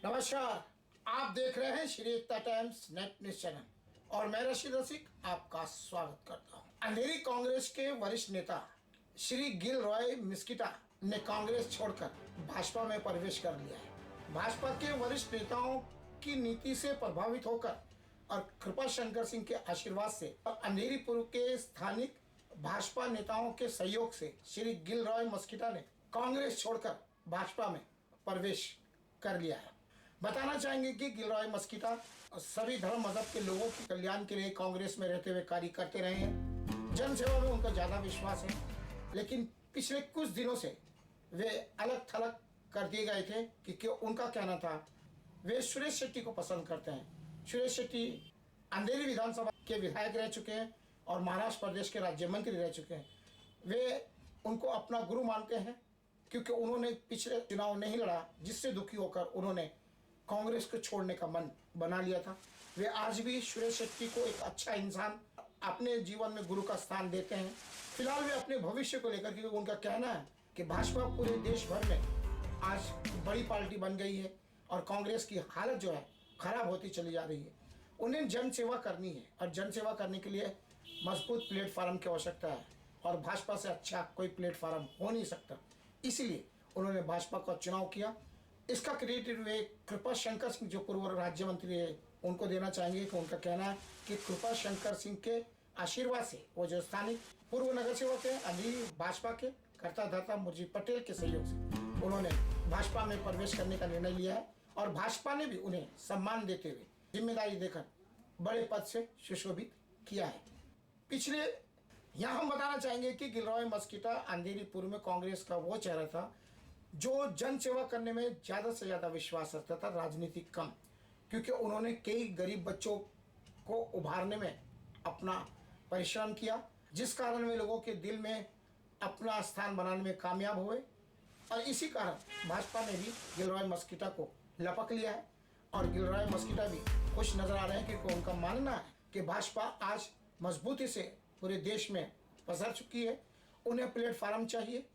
नमस्कार। आप देख रहे हैं श्री एकता टाइम्स नेट न्यूज चैनल और मैं रशीद रसिक आपका स्वागत करता हूं। अंधेरी कांग्रेस के वरिष्ठ नेता श्री गिलरॉय मस्कीटा ने कांग्रेस छोड़कर भाजपा में प्रवेश कर लिया है। भाजपा के वरिष्ठ नेताओं की नीति से प्रभावित होकर और कृपा शंकर सिंह के आशीर्वाद से और अंधेरी पूर्व के स्थानिक भाजपा नेताओं के सहयोग से श्री गिलरॉय मस्कीटा ने कांग्रेस छोड़कर भाजपा में प्रवेश कर लिया है। बताना चाहेंगे कि गिलरॉय मस्कीटा सभी धर्म मजहब के लोगों के कल्याण के लिए कांग्रेस में रहते हुए कार्य करते रहे हैं। जन सेवा में उनका ज़्यादा विश्वास है, लेकिन पिछले कुछ दिनों से वे अलग थलग कर दिए गए थे क्योंकि उनका कहना था वे सुरेश शेट्टी को पसंद करते हैं। सुरेश शेट्टी अंधेरी विधानसभा के विधायक रह चुके हैं और महाराष्ट्र प्रदेश के राज्य मंत्री रह चुके हैं। वे उनको अपना गुरु मानते हैं क्योंकि उन्होंने पिछले चुनाव नहीं लड़ा, जिससे दुखी होकर उन्होंने कांग्रेस को छोड़ने का मन बना लिया था। वे आज भी सुरेश शेट्टी को एक अच्छा इंसान अपने जीवन में गुरु का स्थान देते हैं। फिलहाल वे अपने भविष्य को लेकर, क्योंकि उनका कहना है कि भाजपा पूरे देश भर में आज बड़ी पार्टी बन गई है और कांग्रेस की हालत जो है खराब होती चली जा रही है। उन्हें जन सेवा करनी है और जन सेवा करने के लिए मजबूत प्लेटफार्म की आवश्यकता है और भाजपा से अच्छा कोई प्लेटफार्म हो नहीं सकता। इसीलिए उन्होंने भाजपा का चुनाव किया। इसका क्रेडिट वे कृपा शंकर सिंह जो पूर्व राज्य मंत्री है उनको देना चाहेंगे कि उनका कहना है कि कृपा शंकर सिंह के आशीर्वाद से वो जो स्थानिक पूर्व नगर सेवक है अंधेरी भाजपा के कर्ता धर्ता मुरजी पटेल के सहयोग से उन्होंने भाजपा में प्रवेश करने का निर्णय लिया है और भाजपा ने भी उन्हें सम्मान देते हुए जिम्मेदारी देकर बड़े पद से सुशोभित किया है। पिछले यहाँ हम बताना चाहेंगे कि गिलरॉय मस्कीटा अंधेरी पूर्व में कांग्रेस का वो चेहरा था जो जन सेवा करने में ज़्यादा से ज़्यादा विश्वास रखता था, राजनीतिक कम, क्योंकि उन्होंने कई गरीब बच्चों को उभारने में अपना परिश्रम किया, जिस कारण वे लोगों के दिल में अपना स्थान बनाने में कामयाब हुए और इसी कारण भाजपा ने भी गिलरॉय मस्कीटा को लपक लिया है और गिलरॉय मस्कीटा भी खुश नजर आ रहे हैं क्योंकि उनका मानना है कि भाजपा आज मजबूती से पूरे देश में पसर चुकी है। उन्हें प्लेटफार्म चाहिए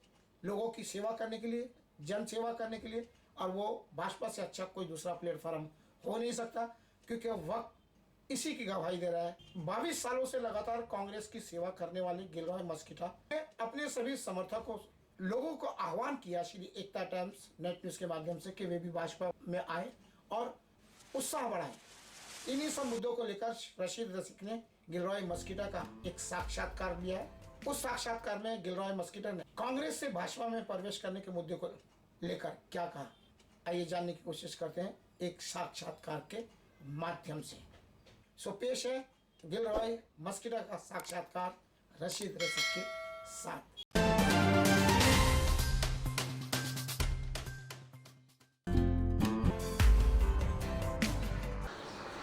लोगों की सेवा करने के लिए, जन सेवा करने के लिए, और वो भाजपा से अच्छा कोई दूसरा प्लेटफार्म हो नहीं सकता क्योंकि वक्त इसी की गवाही दे रहा है। 22 सालों से लगातार कांग्रेस की सेवा करने वाले गिलरॉय मस्कीटा ने अपने सभी समर्थकों लोगों को आह्वान किया श्री एकता टाइम्स नेट न्यूज के माध्यम से कि वे भी भाजपा में आए और उत्साह बढ़ाएं। इन्हीं सब मुद्दों को लेकर रशीद रसिक ने गिलरॉय मस्कीटा का एक साक्षात्कार दिया है। उस साक्षात्कार में गिलरॉय मस्कीटा ने कांग्रेस से भाजपा में प्रवेश करने के मुद्दे को लेकर क्या कहा, आइए जानने की कोशिश करते हैं एक साक्षात्कार के माध्यम से। सो पेश है गिलरॉय मस्कीटा का साक्षात्कार रशीद रसिक के साथ।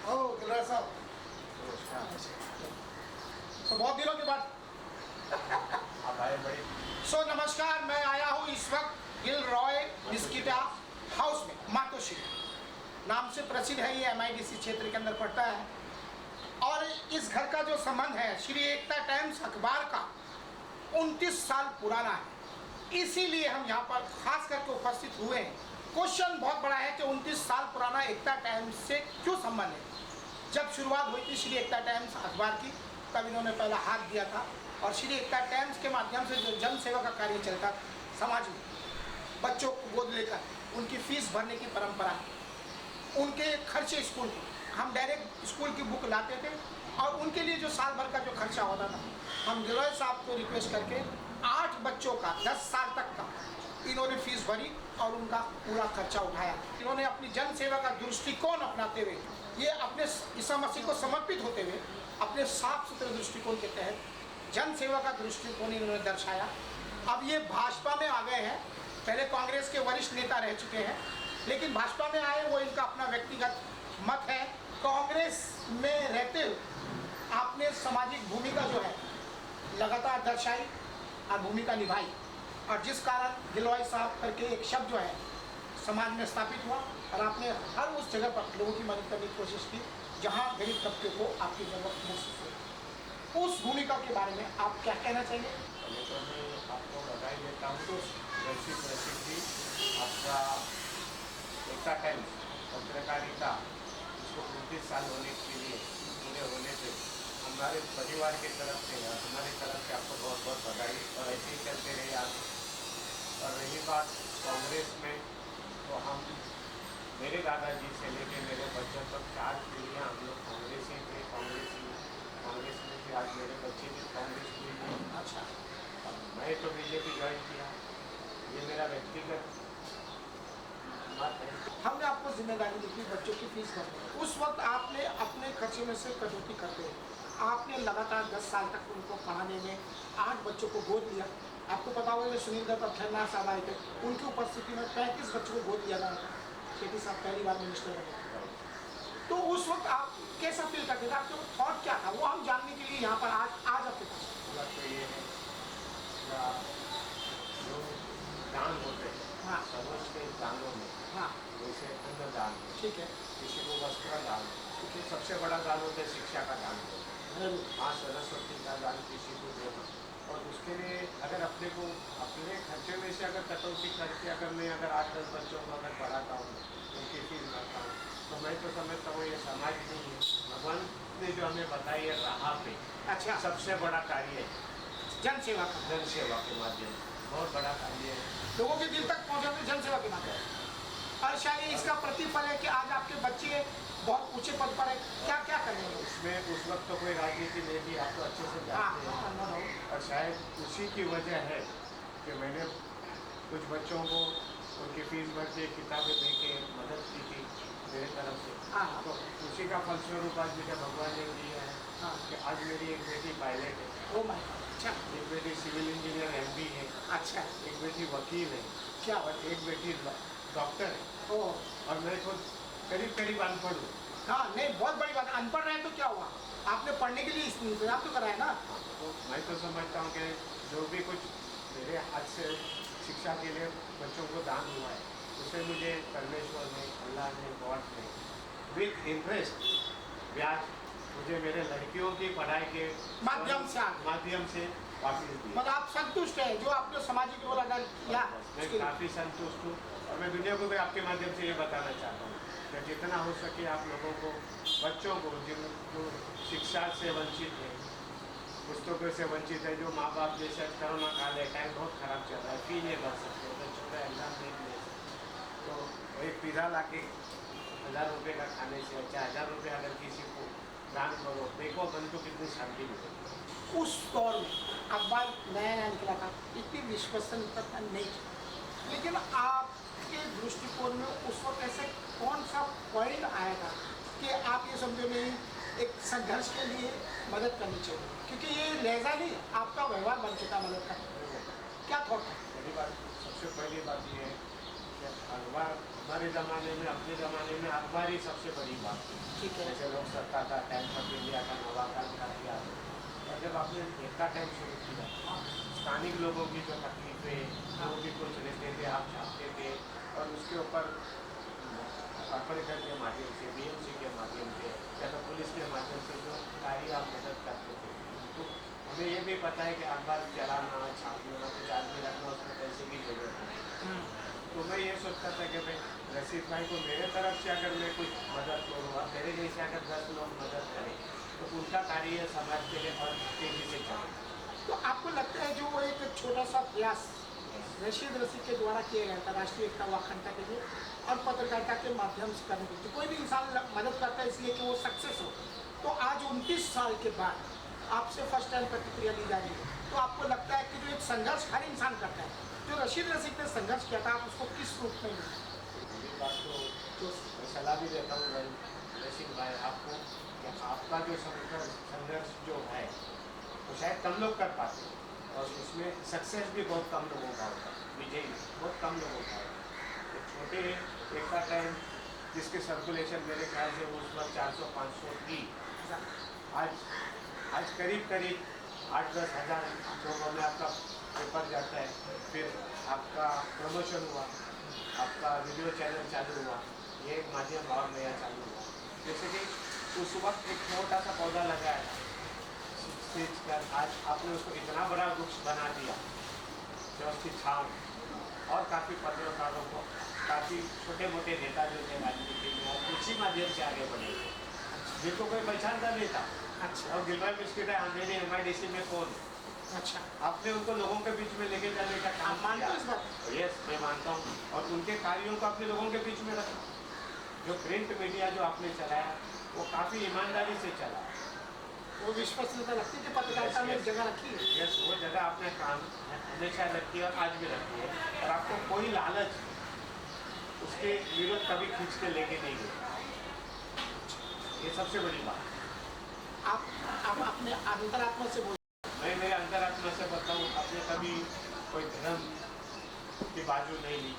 ओ गिलरॉय साहब, तो बहुत दिनों के बाद सो नमस्कार। मैं आया हूँ इस वक्त गिलरॉय मस्कीटा हाउस में, मातोश्री नाम से प्रसिद्ध है, ये MIDC क्षेत्र के अंदर पड़ता है और इस घर का जो संबंध है श्री एकता टाइम्स अखबार का 29 साल पुराना है। इसीलिए हम यहाँ पर खास करके उपस्थित हुए हैं। क्वेश्चन बहुत बड़ा है कि 29 साल पुराना एकता टाइम्स से क्यों संबंध है। जब शुरुआत हुई थी श्री एकता टाइम्स अखबार की तब इन्होंने पहला हाथ दिया था और श्री एकता टाइम्स के माध्यम से जो जन सेवा का कार्य चलता था समाज में, बच्चों को गोद लेकर उनकी फीस भरने की परंपरा है, उनके खर्चे स्कूल को हम डायरेक्ट स्कूल की बुक लाते थे और उनके लिए जो साल भर का जो खर्चा होता था हम गिलरॉय साहब को रिक्वेस्ट करके 8 बच्चों का 10 साल तक का इन्होंने फीस भरी और उनका पूरा खर्चा उठाया। इन्होंने अपनी जन सेवा का दृष्टिकोण अपनाते हुए, ये अपने ईसा मसीह को समर्पित होते हुए अपने साफ सुथरे दृष्टिकोण के तहत जन सेवा का दृष्टिकोण इन्होंने दर्शाया। अब ये भाजपा में आ गए हैं, पहले कांग्रेस के वरिष्ठ नेता रह चुके हैं लेकिन भाजपा में आए, वो इनका अपना व्यक्तिगत मत है। कांग्रेस में रहते हुए आपने सामाजिक भूमिका जो है लगातार दर्शाई और भूमिका निभाई और जिस कारण गिलरॉय साहब करके एक शब्द जो है समाज में स्थापित हुआ और आपने हर उस जगह पर लोगों की मदद करने की कोशिश की जहां गरीब तबके को आपकी जरूरत महसूस हुई। उस भूमिका के बारे में आप क्या कहना चाहिए? तो मैं आपको बधाई देता हूँ। रशीद जी, आपका एकता टाइम्स पत्रकारिता इसको 29 साल होने के लिए पूरे होने से हमारे परिवार की तरफ से और हमारी तरफ से आपको बहुत बहुत बधाई और ऐसे ही चलते रहे आप। और रही बात कांग्रेस में, तो हम मेरे दादाजी से लेके मेरे बच्चों तक 4 पीढ़ियाँ हम लोग कांग्रेस ही थे, कांग्रेस में थे। आज मेरे बच्चे भी कांग्रेस में थे। अच्छा, अब मैं तो बीजेपी ज्वाइन किया, ये मेरा व्यक्तिगत मत है। हमने आपको जिम्मेदारी दी थी बच्चों की फीस भरने, उस वक्त आपने अपने खर्चे में से कटौती करते आपने लगातार 10 साल तक उनको पढ़ाने में 8 बच्चों को गोद लिया। आपको पता होगा सुनील दत्त और खन्ना साहब आए थे, उनकी उपस्थिति में 35 बच्चों को गोद लिया गया। शेट्टी साहब पहली बार मिनिस्टर बने, तो उस वक्त आप कैसा फील करते थे? आपके थॉट क्या था, वो हम जानने के लिए यहाँ पर आज आपके पास। तो ये है जो दान होते हैं, हाँ। समाज के दानों में, हाँ, जैसे अन्नदान, ठीक है, किसी को वस्त्र दान, क्योंकि सबसे बड़ा दान होता है शिक्षा का दान होता है। माँ सरस्वती का दान किसी को देना, और उसके लिए अगर अपने को अपने खर्चे में से अगर कटौती करके अगर मैं अगर 8-10 बच्चों को अगर पढ़ाता हूँ, उनकी फीस भरता हूँ, तो मैं तो समझता हूँ ये समाज नहीं है, भगवान ने जो हमें बताई है राह पे अच्छा, सबसे बड़ा कार्य है जन सेवा का, जन सेवा के माध्यम से बहुत बड़ा कार्य है। लोगों के दिल तक पहुँचाते जन सेवा के माध्यम। और शायद इसका प्रतिफल है कि आज आपके बच्चे बहुत ऊंचे पद पर है। क्या क्या करेंगे उसमें उस वक्त तो कोई राजनीति नहीं थी, आप तो अच्छे से जानते हैं, और शायद उसी की वजह है कि मैंने कुछ बच्चों को उनकी फीस भर के किताबें दे के मदद की थी मेरे तरफ से। तो उसी का फलस्वरूप आज मुझे भगवान ने दिया है कि आज मेरी एक बेटी पायलट है, ओ माय गॉड, अच्छा, एक बेटी सिविल इंजीनियर MB है, अच्छा, एक बेटी वकील है, क्या और एक बेटी डॉक्टर है, ओ, और मैं खुद करीब करीब अनपढ़ हूँ। हाँ, नहीं, बहुत बड़ी बात। अनपढ़ रहे तो क्या हुआ, आपने पढ़ने के लिए इंतजाम तो कराया ना। तो मैं तो समझता हूँ कि जो भी कुछ मेरे हाथ से शिक्षा के लिए बच्चों को दान हुआ है, उसे मुझे परमेश्वर ने, अल्लाह ने, गॉड ने विद इंटरेस्ट ब्याज मुझे मेरे लड़कियों की पढ़ाई के माध्यम से वापस दी। मतलब आप संतुष्ट हैं जो आपने सामाजिक रोल अदा किया? मैं काफ़ी संतुष्ट हूँ, और मैं दुनिया को भी आपके माध्यम से ये बताना चाहता हूँ कि जितना हो सके आप लोगों को, बच्चों को जो शिक्षा से वंचित है, पुस्तकों से वंचित है, जो माँ बाप जैसे कोरोना काल है, टाइम बहुत ख़राब चल रहा है, फी नहीं भर सकते, बच्चों का एग्जाम नहीं दे सकते, तो एक पिज़्ज़ा ला के 1000 रुपये का खाने से अच्छा 1000 रुपये अगर किसी को दान करो, देखो मन को कितनी शांति मिलेगी। उस दौर में अखबार नया नया निकला था, इतनी विश्वसनीयता नहीं थी, लेकिन आपके दृष्टिकोण में उस वक्त ऐसे कौन सा पॉइंट आया था कि आप ये समझो नहीं एक संघर्ष के लिए मदद करनी चाहिए, क्योंकि ये लहजा नहीं आपका व्यवहार बन चुका मदद करने का, क्या थॉट है? पहली बात, सबसे पहली बात ये है कि अखबार हमारे ज़माने में, अपने ज़माने में अखबार ही सबसे बड़ी बात थी। ठीक है, जैसे लोग सत्ता था, टाइम्स ऑफ इंडिया का, नवाकाल का किया, और जब आपने एक का टाइम शुरू किया, स्थानिक लोगों की जो तकलीफें, वो भी कुछ रहते थे, आप छापते थे, और उसके ऊपर कॉर्पोरेटर के माध्यम से, BMC के माध्यम से, या तो पुलिस के माध्यम से जो कार्य आप मदद करते थे, तो हमें ये भी पता है कि अखबार चलाना, छापना, कुछ आदमी रखना, उसमें पैसे की जरूरत है। तो मैं ये सोचता था कि भाई रशीद भाई को मेरे तरफ से अगर मैं कुछ मदद करूँगा, मेरे जैसे अगर 10 लोग मदद करें, तो उनका कार्य समाज के लिए और तेजी से चले। तो आपको लगता है जो वो एक छोटा सा प्रयास रशीद के द्वारा किया गया था राष्ट्रीय एकता व अखंडता के लिए और पत्रकारिता के माध्यम से करने के लिए, कोई भी इंसान मदद करता है इसलिए कि वो सक्सेस हो, तो आज 29 साल के बाद आपसे फर्स्ट टाइम प्रतिक्रिया ली जा रही है, तो आपको लगता है कि जो एक संघर्ष हर इंसान करता है, जो रशीद ने संघर्ष किया था, आप उसको किस रूप में मेरी बात तो मैं सलाह भी देता हूँ रशीद भाई आपको कि आपका जो संघर्ष जो है वो शायद कम लोग कर पाते हैं, और उसमें सक्सेस भी बहुत कम लोगों का होता है, विजयी बहुत कम लोगों का होता है। एक छोटे एक का टाइम जिसके सर्कुलेशन मेरे ख्याल से उस वक्त 400-500 थी, आज करीब करीब 8-10 हज़ार लोगों में आपका पेपर जाता है, फिर आपका प्रमोशन हुआ, आपका वीडियो चैनल चालू हुआ, ये एक माध्यम और नया चालू हुआ। जैसे कि उस वक्त एक छोटा सा पौधा लगाया था, सींच कर आज आपने उसको इतना बड़ा वृक्ष बना दिया जो उसकी छाँव और काफ़ी पत्रकारों को, काफ़ी छोटे मोटे नेता जो थे राजनीति में, और उसी माध्यम से आगे बढ़े थे, जिनको कोई पहचानता नहीं था। अच्छा और गिलराय मिस्किटा अंधेरी MIDC में कौन है? अच्छा। आपने उनको लोगों के बीच में लेके जाने का काम आप मानते हो इस बात? यस, मैं मानता हूँ। और उनके कार्यों को अपने लोगों के बीच में रखा। जो प्रिंट मीडिया जो आपने चलाया वो काफ़ी ईमानदारी से चला। वो विश्वसनीयता लगती है कि पत्रकारिता में एक जगह रखी है। यस, वो जगह आपने काम हमेशा रखी है और आज भी रखी है, और आपको कोई लालच उसके विरुद्ध कभी खींच के लेके नहीं गए। ये सबसे बड़ी बात। आप अपने अंतरात्मा से बोल। मैं मेरे अंतरात्मा से बताऊँ, आपने कभी कोई धर्म की बाजू नहीं ली,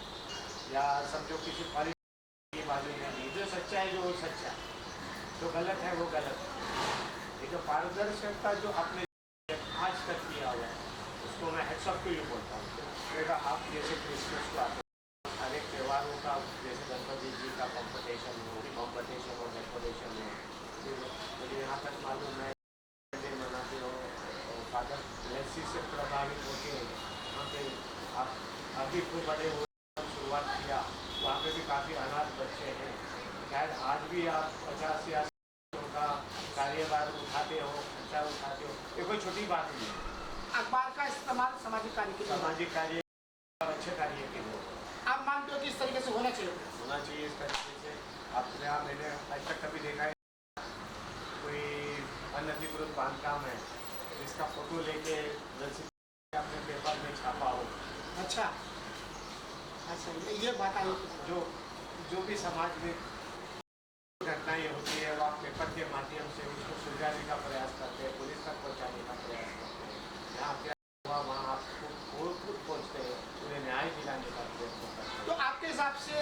या समझो किसी पॉलिटिक्स की बाजू नहीं ली। जो सच्चा है जो वो सच्चा है, जो गलत है वो गलत है। ये जो पारदर्शिता जो आपने आज तक किया हुआ है, उसको मैं हेड्स ऑफ टू यू बोलता हूँ। बेटा, आप जैसे क्रिसमस को आते हर एक त्योहारों का, जैसे गणपति जी का कॉम्पिटिशन और डेकोरेशन हो, मुझे यहाँ तक मालूम है मनाते हो, फादर लेसी से प्रभावित होकर वहाँ पे आप अभी खूब बड़े हो शुरुआत किया। वहाँ पे भी काफ़ी अनाथ बच्चे हैं। शायद आज भी आप 50 या 100 का कार्यभार उठाते हो, खर्चा उठाते हो। ये कोई छोटी बात नहीं है। अखबार का इस्तेमाल सामाजिक कार्य के लिए, सामाजिक कार्य और अच्छे कार्य के लिए आप मानते हो कि इस तरीके से होना चाहिए? इस तरीके से। आपने यहाँ मैंने आज तक कभी देखा है कोई अनधिकृत बांधकाम है जिसका फोटो लेके अपने पेपर में छापा हो? अच्छा अच्छा, ये बात आई। जो भी समाज में घटनाएं होती है वो आप पेपर के माध्यम से उसको सुलझाने का प्रयास करते हैं, पुलिस तक पहुंचाने का प्रयास करते हैं। जहाँ क्या हुआ वहाँ आपको खुद पहुँचते हैं, उन्हें न्याय दिलाने का प्रयत्न करते हैं। तो आपके हिसाब से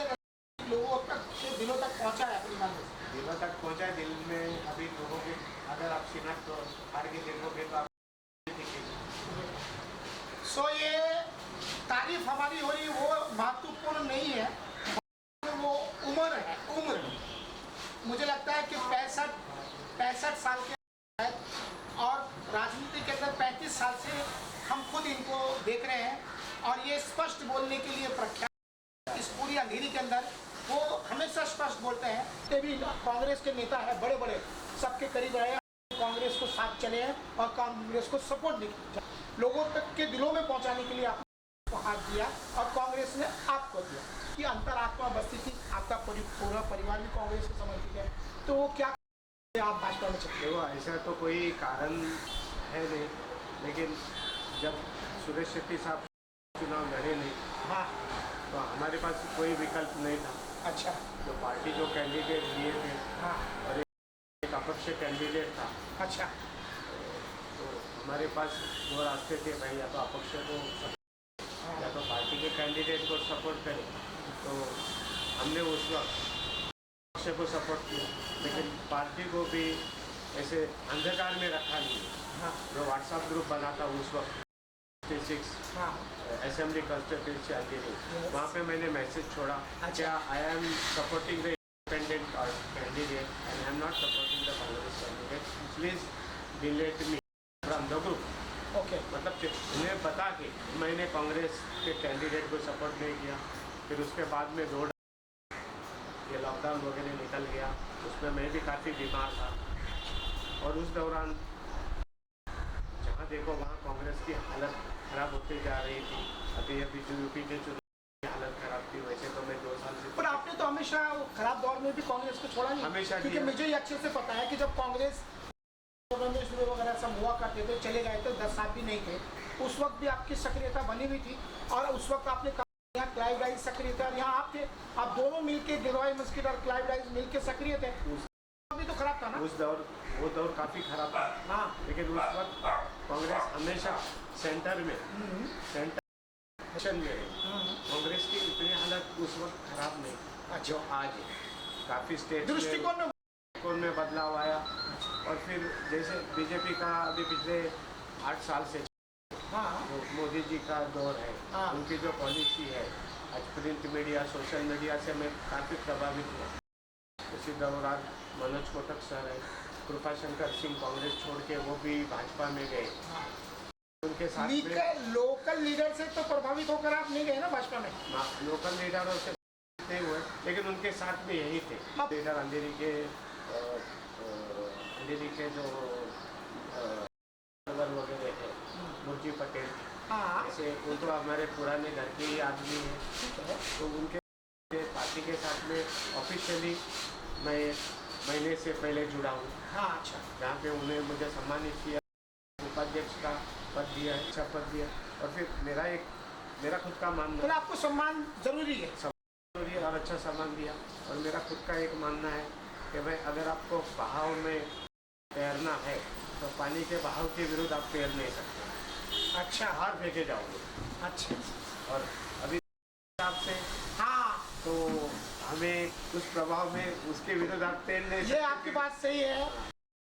लोगों तक के दिलों तक पहुंचा है अपनी बात? दिलों तक पहुँचा है। दिल में अभी लोगों के, अगर आप सिनक तो हार के देखोगे तो आप सो ये तारीफ हमारी हो रही वो महत्वपूर्ण नहीं है, वो उम्र है। उम्र मुझे लगता है कि 65 साल के हैं और राजनीति के अंदर 35 साल से हम खुद इनको देख रहे हैं, और ये स्पष्ट बोलने के लिए प्रख्यात इस पूरी अंधेरी के अंदर वो हमेशा स्पष्ट बोलते हैं। ये भी कांग्रेस के नेता है, बड़े बड़े सबके करीब रहे, कांग्रेस को साथ चले हैं और कांग्रेस को सपोर्ट भी किया। लोगों तक के दिलों में पहुंचाने के लिए आपको हाथ दिया और कांग्रेस ने आपको दिया कि अंतरात्मा बस्ती थी। आपका पूरा परिवार भी कांग्रेस से समर्पित है, तो वो क्या आप भाजपा में चले? देखो, ऐसा तो कोई कारण है नहीं, लेकिन जब सुरेश शेट्टी साहब चुनाव लड़े नहीं, हाँ, तो हमारे पास कोई विकल्प नहीं था। अच्छा, जो पार्टी जो कैंडिडेट दिए थे, हाँ, और एक अपक्ष कैंडिडेट था, अच्छा, तो हमारे पास दो रास्ते थे भाई, या तो अपक्ष को या तो पार्टी के कैंडिडेट को सपोर्ट करें। तो हमने उस वक्त अपक्ष को सपोर्ट किया, लेकिन पार्टी को भी ऐसे अंधकार में रखा नहीं। हाँ, जो व्हाट्सएप ग्रुप बना था उस वक्त 66 हाँ, असेंबली कंस्टिट्यूंसी अंधेरी, वहाँ पे मैंने मैसेज छोड़ा, क्या I am supporting the independent candidate and I am not supporting the Congress candidate, please delete me from the group. Okay, मतलब उन्हें बता के मैंने कांग्रेस के कैंडिडेट को सपोर्ट नहीं किया। फिर उसके बाद में ये लॉकडाउन वगैरह निकल गया, उसमें मैं भी काफ़ी बीमार था, और उस दौरान जहाँ देखो वहाँ कांग्रेस की हालत खराब होती जा रही थी। अभी जो यूपी के चुनाव की हालत खराब थी, वैसे तो मैं 2 साल से। पर आपने तो हमेशा खराब दौर में भी कांग्रेस को छोड़ा नहीं, हमेशा, क्योंकि मुझे ये अच्छे से पता है कि जब कांग्रेस वगैरह सब हुआ करते थे, चले गए थे, 10 साल भी नहीं थे, उस वक्त भी आपकी सक्रियता बनी हुई थी, और उस वक्त आपने यहाँ क्लाइव राइस सक्रिय थे, और यहाँ आप थे, आप दोनों मिलके गिलरॉय मिस्किटा और क्लाइव राइस मिलके सक्रिय थे। भी तो खराब था ना वो दौर काफ़ी खराब था। हाँ, लेकिन उस वक्त कांग्रेस हमेशा सेंटर में में कांग्रेस की इतनी हालत उस वक्त खराब नहीं जो आज है। काफ़ी स्टेट दृष्टिकोण में बदलाव आया, और फिर जैसे बीजेपी का अभी पिछले 8 साल से जो मोदी जी का दौर है, उनकी जो पॉलिसी है, आज प्रिंट मीडिया सोशल मीडिया से मैं काफ़ी प्रभावित हुआ। उसी दौरान मनोज कोटक सर है, कृपाशंकर सिंह कांग्रेस छोड़ के वो भी भाजपा में गए, उनके साथ में लोकल लीडर से तो प्रभावित होकर आप नहीं गए ना भाजपा में? लोकल लीडरों से नहीं हुए, लेकिन उनके साथ में यही थे लीडर अंधेरी के जो वगैरह है, मुर्जी पटेल, ऐसे वो तो हमारे पुराने घर के ही आदमी हैं, तो उनके पार्टी के साथ में ऑफिशियली मैं महीने से पहले जुड़ा हूँ। हाँ, अच्छा। जहाँ पे उन्हें मुझे सम्मानित किया, उपाध्यक्ष का पद दिया, शपथ दिया, और फिर मेरा खुद का मानना, तो आपको सम्मान जरूरी है, जरूरी है, और अच्छा सम्मान दिया। और मेरा खुद का एक मानना है कि भाई अगर आपको बहाव में तैरना है तो पानी के बहाव के विरुद्ध आप तैर नहीं सकते। अच्छा, हार फेंके जाओगे। अच्छा, और अभी हिसाब से हाँ, तो हमें उस प्रभाव में उसके विरुद्ध आप तैर नहीं सकते। ये आपकी बात सही है।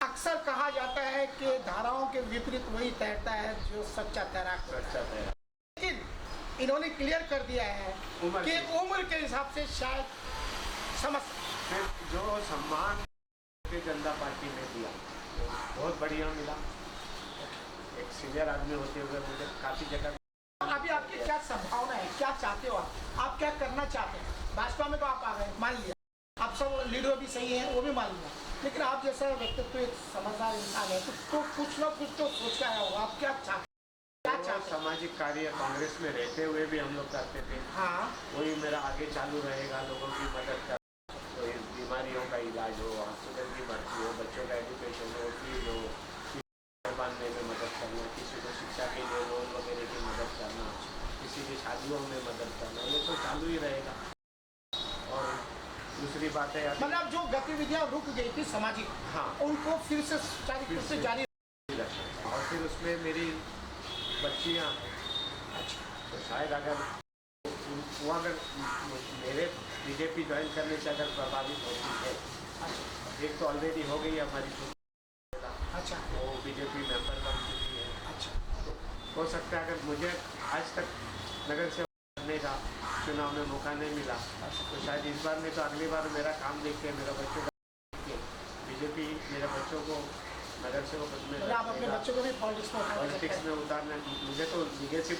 अक्सर कहा जाता है कि धाराओं के विपरीत वही तैरता है जो सच्चा तैराक होता है। लेकिन इन्होंने क्लियर कर दिया है कि उम्र के हिसाब से शायद समझ फिर जो सम्मान जनता पार्टी ने दिया बहुत बढ़िया मिला। एक सीनियर आदमी होते हुए मुझे काफ़ी जगह। अभी आपकी क्या संभावना है, क्या चाहते हो आप क्या करना चाहते हैं? भाजपा में तो आप आ गए, मान लिया, आप सब लीडर भी सही है, वो भी मान लिया, लेकिन आप जैसा व्यक्तित्व एक समझदार इंसान है तो कुछ ना कुछ तो सोच का होगा। आप क्या चाहते? सामाजिक कार्य कांग्रेस में रहते हुए भी हम लोग करते थे। हाँ, वही मेरा आगे चालू रहेगा। लोगों की मदद कर, कोई बीमारियों का इलाज हो, हॉस्पिटल की भर्ती हो, बच्चों का एजुकेशन हो, फीस हो, बांधने में मदद करना, किसी को शिक्षा के लिए लोन वगैरह की मदद करना, किसी की शादियों में मदद करना, ये तो चालू ही रहेगा। और दूसरी बात है, मतलब जो गतिविधियां रुक गई थी सामाजिक, हाँ, उनको फिर से सुचारू रूप से जारी रखना। और फिर उसमें मेरी बच्चियाँ, अच्छा, तो शायद अगर वो अगर मेरे बीजेपी ज्वाइन करने से अगर प्रभावित होती है, एक तो ऑलरेडी हो गई हमारी, अच्छा, वो बीजेपी मेंबर बन चुकी है, अच्छा, तो हो सकता है अगर मुझे आज तक नगर सेवा करने का चुनाव में मौका नहीं मिला, तो शायद इस बार नहीं तो अगली बार मेरा काम देख के, मेरा बच्चों का देख के बीजेपी मेरे बच्चों को नगर सेवक में, आप अपने बच्चों को भी पॉलिटिक्स में उतारना, मुझे तो लीगेसी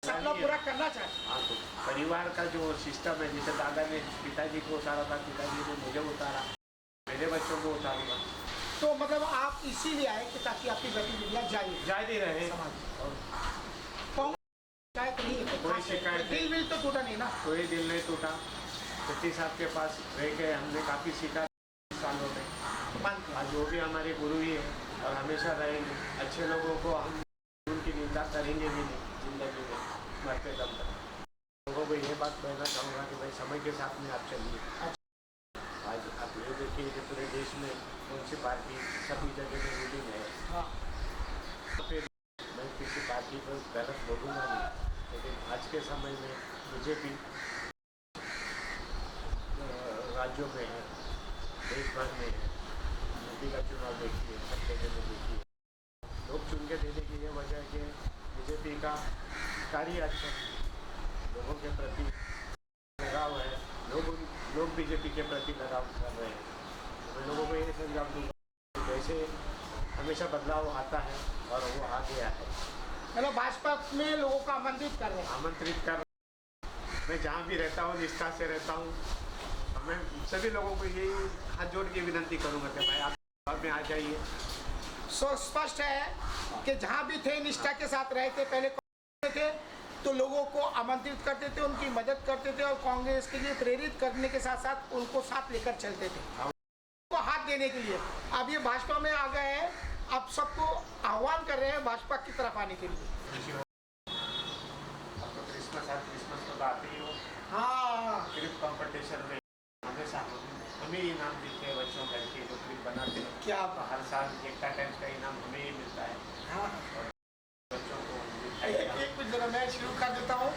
सपना पूरा करना चाहिए। हाँ, तो परिवार का जो सिस्टम है, जैसे दादा ने पिताजी को उतारा था, पिताजी ने मुझे उतारा, मेरे बच्चों को उतारूंगा। तो मतलब आप इसीलिए आए कि ताकि आपकी गतिविधियाँ जारी रहे। और शिकायत नहीं है, कोई शिकायत, दिल तो टूटा नहीं ना? कोई दिल नहीं टूटा। सती साहब के पास रह के हमने काफ़ी सीखा सालों में। आज वो भी हमारे गुरु ही है और हमेशा रहेंगे। अच्छे लोगों को हम उनकी निंदा करेंगे भी नहीं जिंदगी में, मरते दम तक। लोगों को ये बात कहना चाहूँगा कि भाई समय के साथ में आप चलिए। आज आप ये देखिए कि पूरे देश में कौन सी पार्टी सभी जगह में रूलिंग है। हाँ, फिर मैं किसी पार्टी को गलत बोलूँगा नहीं, लेकिन आज के समय में बीजेपी राज्यों में है, देश भर में है। यूपी का चुनाव देखिए, सब जगह में देखिए, लोग चुन के देने की ये वजह है कि बीजेपी का कार्य अच्छा है, लोगों के प्रति लगाव है, लोग बीजेपी के प्रति लगाव कर रहे हैं। तो मैं लोगों को ये सुझाव दूँगा, जैसे हमेशा बदलाव आता है और वो आ गया है। मतलब भाजपा में लोगों को आमंत्रित कर रहे हैं। मैं जहाँ भी रहता हूँ निष्ठा से रहता हूँ। मैं सभी लोगों को यही हाथ जोड़ के विनती करूँगा कि भाई आप में आ जाइए। सो स्पष्ट है कि जहाँ भी थे निष्ठा के साथ रहते, पहले थे तो लोगों को आमंत्रित करते थे, उनकी मदद करते थे और कांग्रेस के लिए प्रेरित करने के साथ साथ उनको साथ लेकर चलते थे, उनको हाथ देने के लिए। अब ये भाजपा में आ गए हैं, अब सबको आह्वान कर रहे हैं भाजपा की तरफ आने के लिए। अब तो क्रिसमस तो आते ही हो। हाँ, क्लिप कंपटीशन में हमेशा हमें इनाम देते हैं, बच्चों का के जो क्लिप बनाते हैं। क्या हर साल एकता टाइम्स का इनाम हमें ही मिलता है। हाँ, और बच्चों को एक मिनट जरा मैं शुरू कर देता हूँ।